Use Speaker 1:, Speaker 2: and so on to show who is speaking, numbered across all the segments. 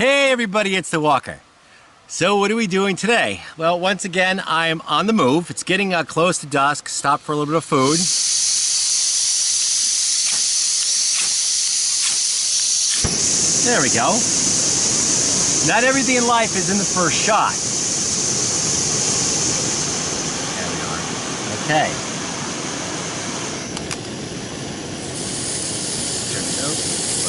Speaker 1: Hey everybody, it's the Walker. So what are we doing today? Well, once again, I am on the move. It's getting close to dusk. Stop for a little bit of food. There we go. Not everything in life is in the first shot. There we are. Okay.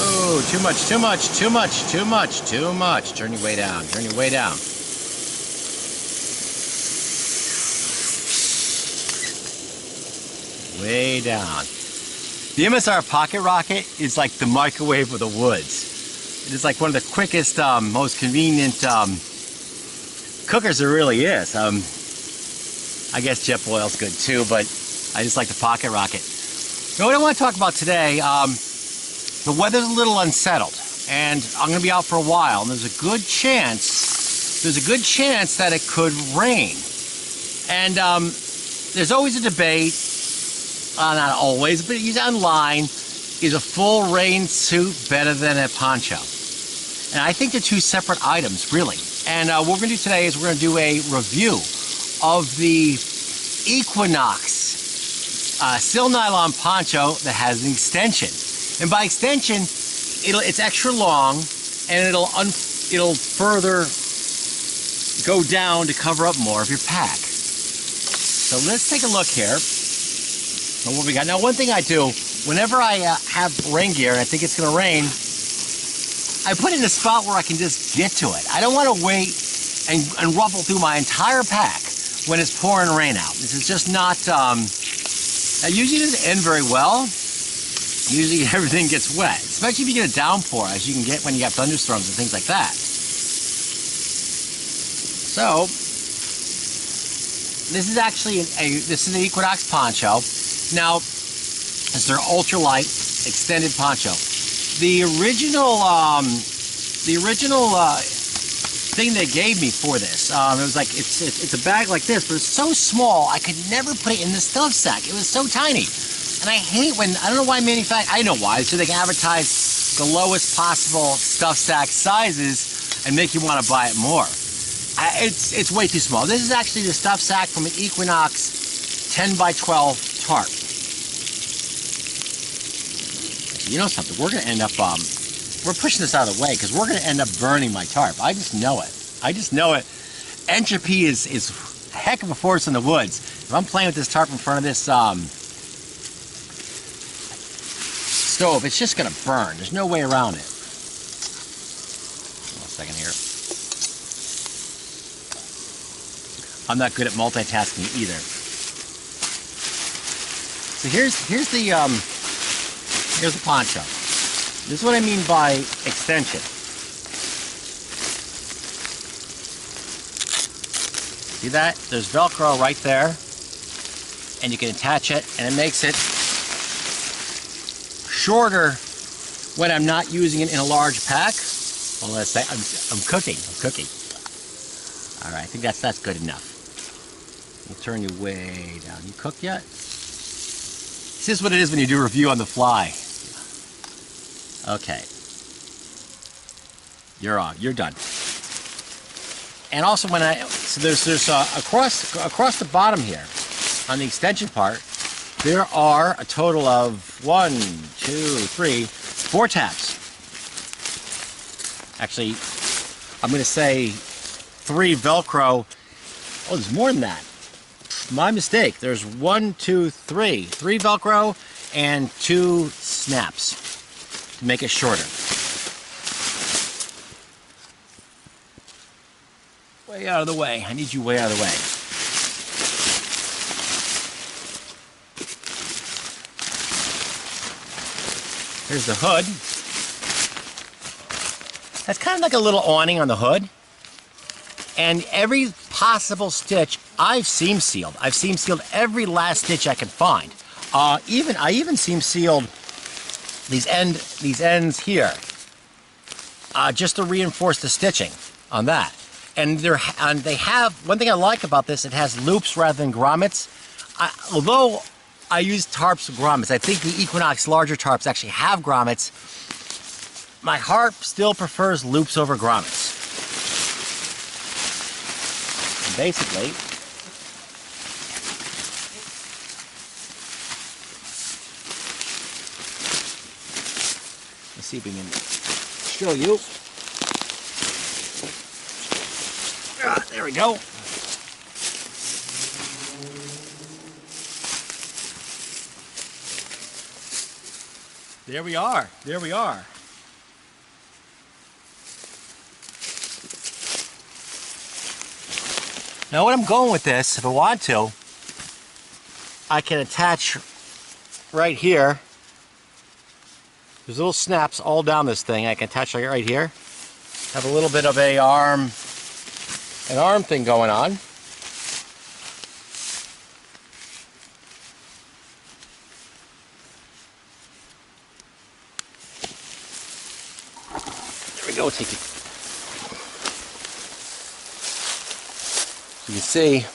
Speaker 1: Oh, too much, too much, too much, too much, too much. Turn your way down, turn your way down. Way down. The MSR Pocket Rocket is like the microwave of the woods. It is like one of the quickest, most convenient cookers there really is. I guess jet boil's good too, but I just like the Pocket Rocket. Now, what I want to talk about today, the weather's a little unsettled, and I'm going to be out for a while, and there's a good chance that it could rain. And there's always a debate, not always, but online, is a full rain suit better than a poncho? And I think they're two separate items, really. And what we're going to do today is we're going to do a review of the Equinox Sil Nylon Poncho that has an extension. And by extension, it's extra long, and it'll further go down to cover up more of your pack. So let's take a look here at what we got. Now, one thing I do, whenever I have rain gear and I think it's going to rain, I put it in a spot where I can just get to it. I don't want to wait and ruffle through my entire pack when it's pouring rain out. This is just not, that usually doesn't end very well. Usually everything gets wet, especially if you get a downpour, as you can get when you have thunderstorms and things like that. So, this is actually this is an Equinox poncho. Now, this is their ultralight extended poncho. The original thing they gave me for this, it was like it's a bag like this, but it's so small I could never put it in the stuff sack. It was so tiny. And I hate when, I don't know why I know why, so they can advertise the lowest possible stuff sack sizes and make you want to buy it more. It's way too small. This is actually the stuff sack from an Equinox 10x12 tarp. You know something, we're going to end up, we're pushing this out of the way because we're going to end up burning my tarp. I just know it. I just know it. Entropy is a heck of a force in the woods. If I'm playing with this tarp in front of this, stove, it's just going to burn. There's no way around it. Hold on a second here. I'm not good at multitasking either. So here's the poncho. This is what I mean by extension. See that? There's Velcro right there, and you can attach it, and it makes it shorter when I'm not using it in a large pack. Well, let's say I'm cooking. All right, I think that's good enough. We'll turn you way down. You cooked yet? This is what it is when you do a review on the fly. Okay. You're on. You're done. And also so there's across the bottom here on the extension part, there are a total of 4 tabs. Actually, I'm going to say 3 Velcro. Oh, there's more than that. My mistake. There's 3 Velcro and 2 snaps to make it shorter. Way out of the way. I need you way out of the way. Here's the hood. That's kind of like a little awning on the hood. And every possible stitch I've seam sealed. I've seam sealed every last stitch I could find. I even seam sealed these ends here, just to reinforce the stitching on that. And they have, one thing I like about this, it has loops rather than grommets. Although I use tarps with grommets, I think the Equinox larger tarps actually have grommets. my heart still prefers loops over grommets. And basically, let's see if we can show you. There we go. There we are. There we are. Now what I'm going with this, if I want to, I can attach right here. There's little snaps all down this thing. I can attach right here. Have a little bit of an arm thing going on. There we go. Take it. You can see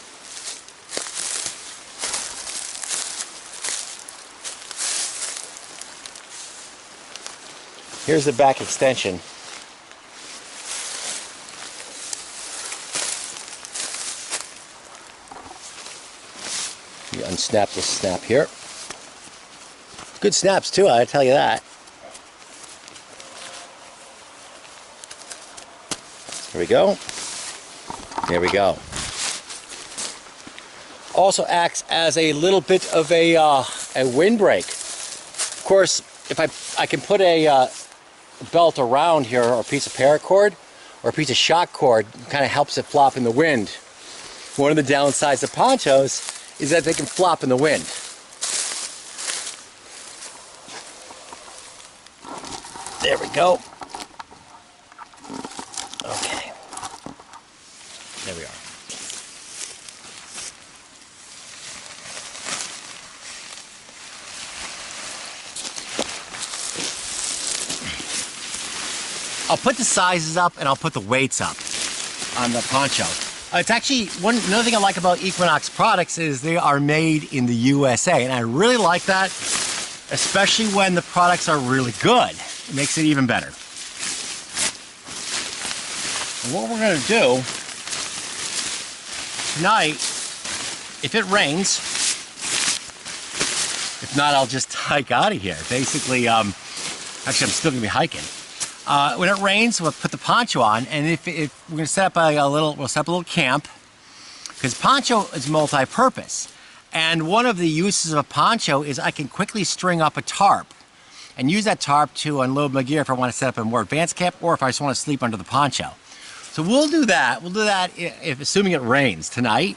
Speaker 1: here's the back extension. You unsnap this snap here. Good snaps too, I tell you that. There we go. There we go. Also acts as a little bit of a windbreak. Of course, if I can put a belt around here, or a piece of paracord, or a piece of shock cord, kind of helps it flop in the wind. One of the downsides of ponchos is that they can flop in the wind. There we go. Okay. There we are. I'll put the sizes up and I'll put the weights up on the poncho. It's actually, another thing I like about Equinox products is they are made in the USA, and I really like that, especially when the products are really good. It makes it even better. And what we're going to do tonight, if it rains, if not, I'll just hike out of here. Basically, actually, I'm still going to be hiking. When it rains, we'll put the poncho on, and if we're going to set up we'll set up a little camp, because poncho is multi-purpose. And one of the uses of a poncho is I can quickly string up a tarp and use that tarp to unload my gear if I want to set up a more advanced camp, or if I just want to sleep under the poncho. So we'll do that. We'll do that if assuming it rains tonight.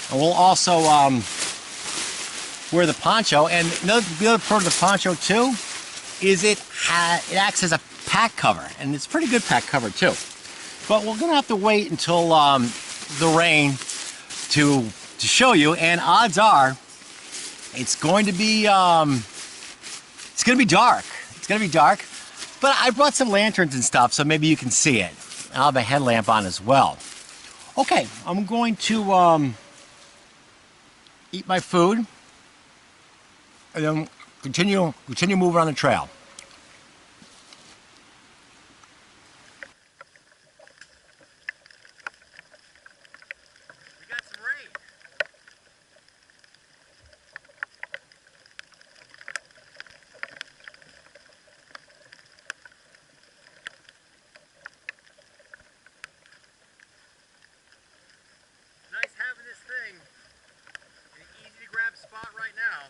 Speaker 1: And we'll also wear the poncho. And the other part of the poncho too is it acts as a pack cover, and it's a pretty good pack cover too. But we're gonna have to wait until the rain to show you, and odds are it's going to be dark. It's gonna be dark, but I brought some lanterns and stuff, so maybe you can see it. I'll have a headlamp on as well. Okay, I'm going to eat my food and then continue moving on the trail. Nice having this thing in an easy to grab spot right now.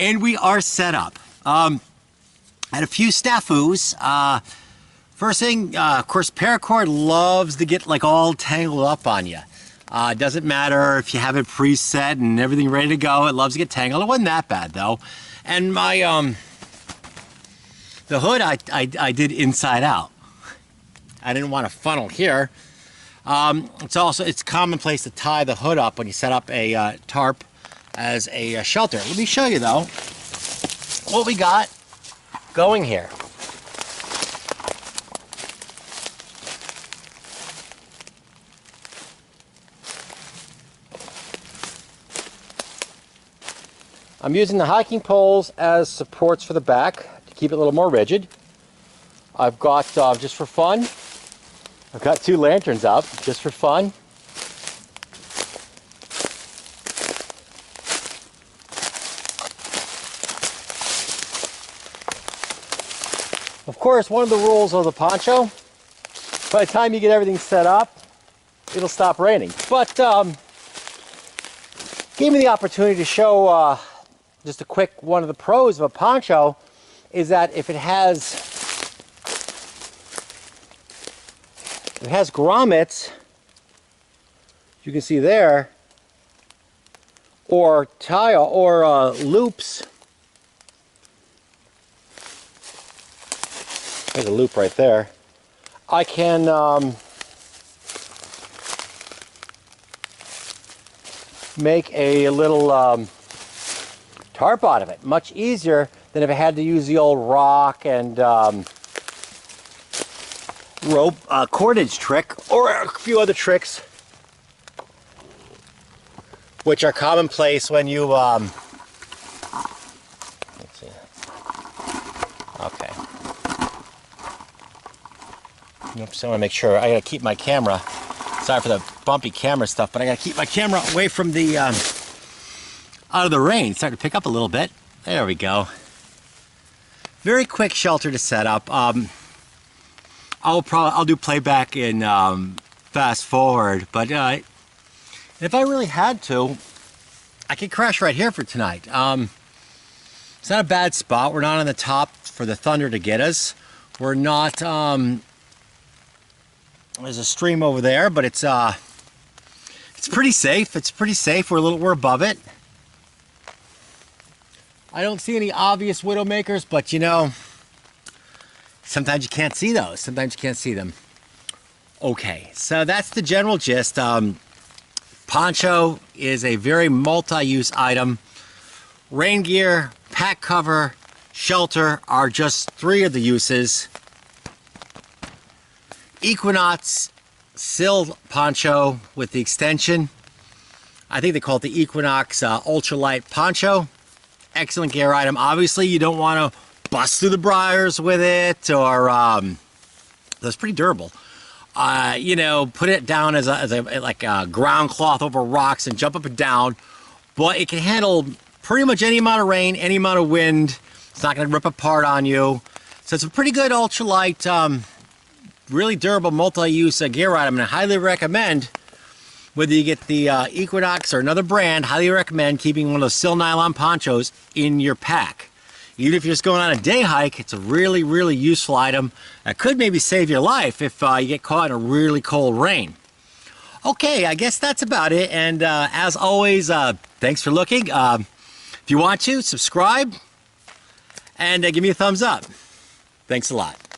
Speaker 1: And we are set up. Had a few snafus. First thing, of course, paracord loves to get like all tangled up on you. It doesn't matter if you have it preset and everything ready to go. It loves to get tangled. It wasn't that bad though. And my the hood I did inside out. I didn't want a funnel here. It's commonplace to tie the hood up when you set up a tarp as a shelter. Let me show you though what we got going here. I'm using the hiking poles as supports for the back to keep it a little more rigid. I've got, just for fun, I've got 2 lanterns up, just for fun. Of course, one of the rules of the poncho, by the time you get everything set up, it'll stop raining. But gave me the opportunity to show just a quick one of the pros of a poncho is that if it has grommets, you can see there, or tile or loops. There's a loop right there. I can make a little tarp out of it. Much easier than if I had to use the old rock and rope cordage trick, or a few other tricks which are commonplace when you let's see. Okay. Oops, I want to make sure. I gotta keep my camera. Sorry for the bumpy camera stuff, but I gotta keep my camera away from the out of the rain. It's starting to pick up a little bit. There we go. Very quick shelter to set up. I'll do playback in fast forward, but if I really had to, I could crash right here for tonight. It's not a bad spot. We're not on the top for the thunder to get us. We're not. There's a stream over there, but it's pretty safe. It's pretty safe. We're above it. I don't see any obvious widowmakers, but you know, sometimes you can't see those. Sometimes you can't see them. Okay, so that's the general gist. Poncho is a very multi-use item. Rain gear, pack cover, shelter are just 3 of the uses. Equinox sill poncho with the extension. I think they call it the Equinox Ultralite Poncho. Excellent gear item. Obviously, you don't want to bust through the briars with it, or that's pretty durable. You know, put it down as a ground cloth over rocks and jump up and down. But it can handle pretty much any amount of rain, any amount of wind. It's not going to rip apart on you. So it's a pretty good ultralight, really durable multi-use gear item, and I highly recommend. Whether you get the Equinox or another brand, highly recommend keeping one of those sill nylon ponchos in your pack. Even if you're just going on a day hike, it's a really, really useful item that could maybe save your life if you get caught in a really cold rain. Okay, I guess that's about it. And as always, thanks for looking. If you want to, subscribe and give me a thumbs up. Thanks a lot.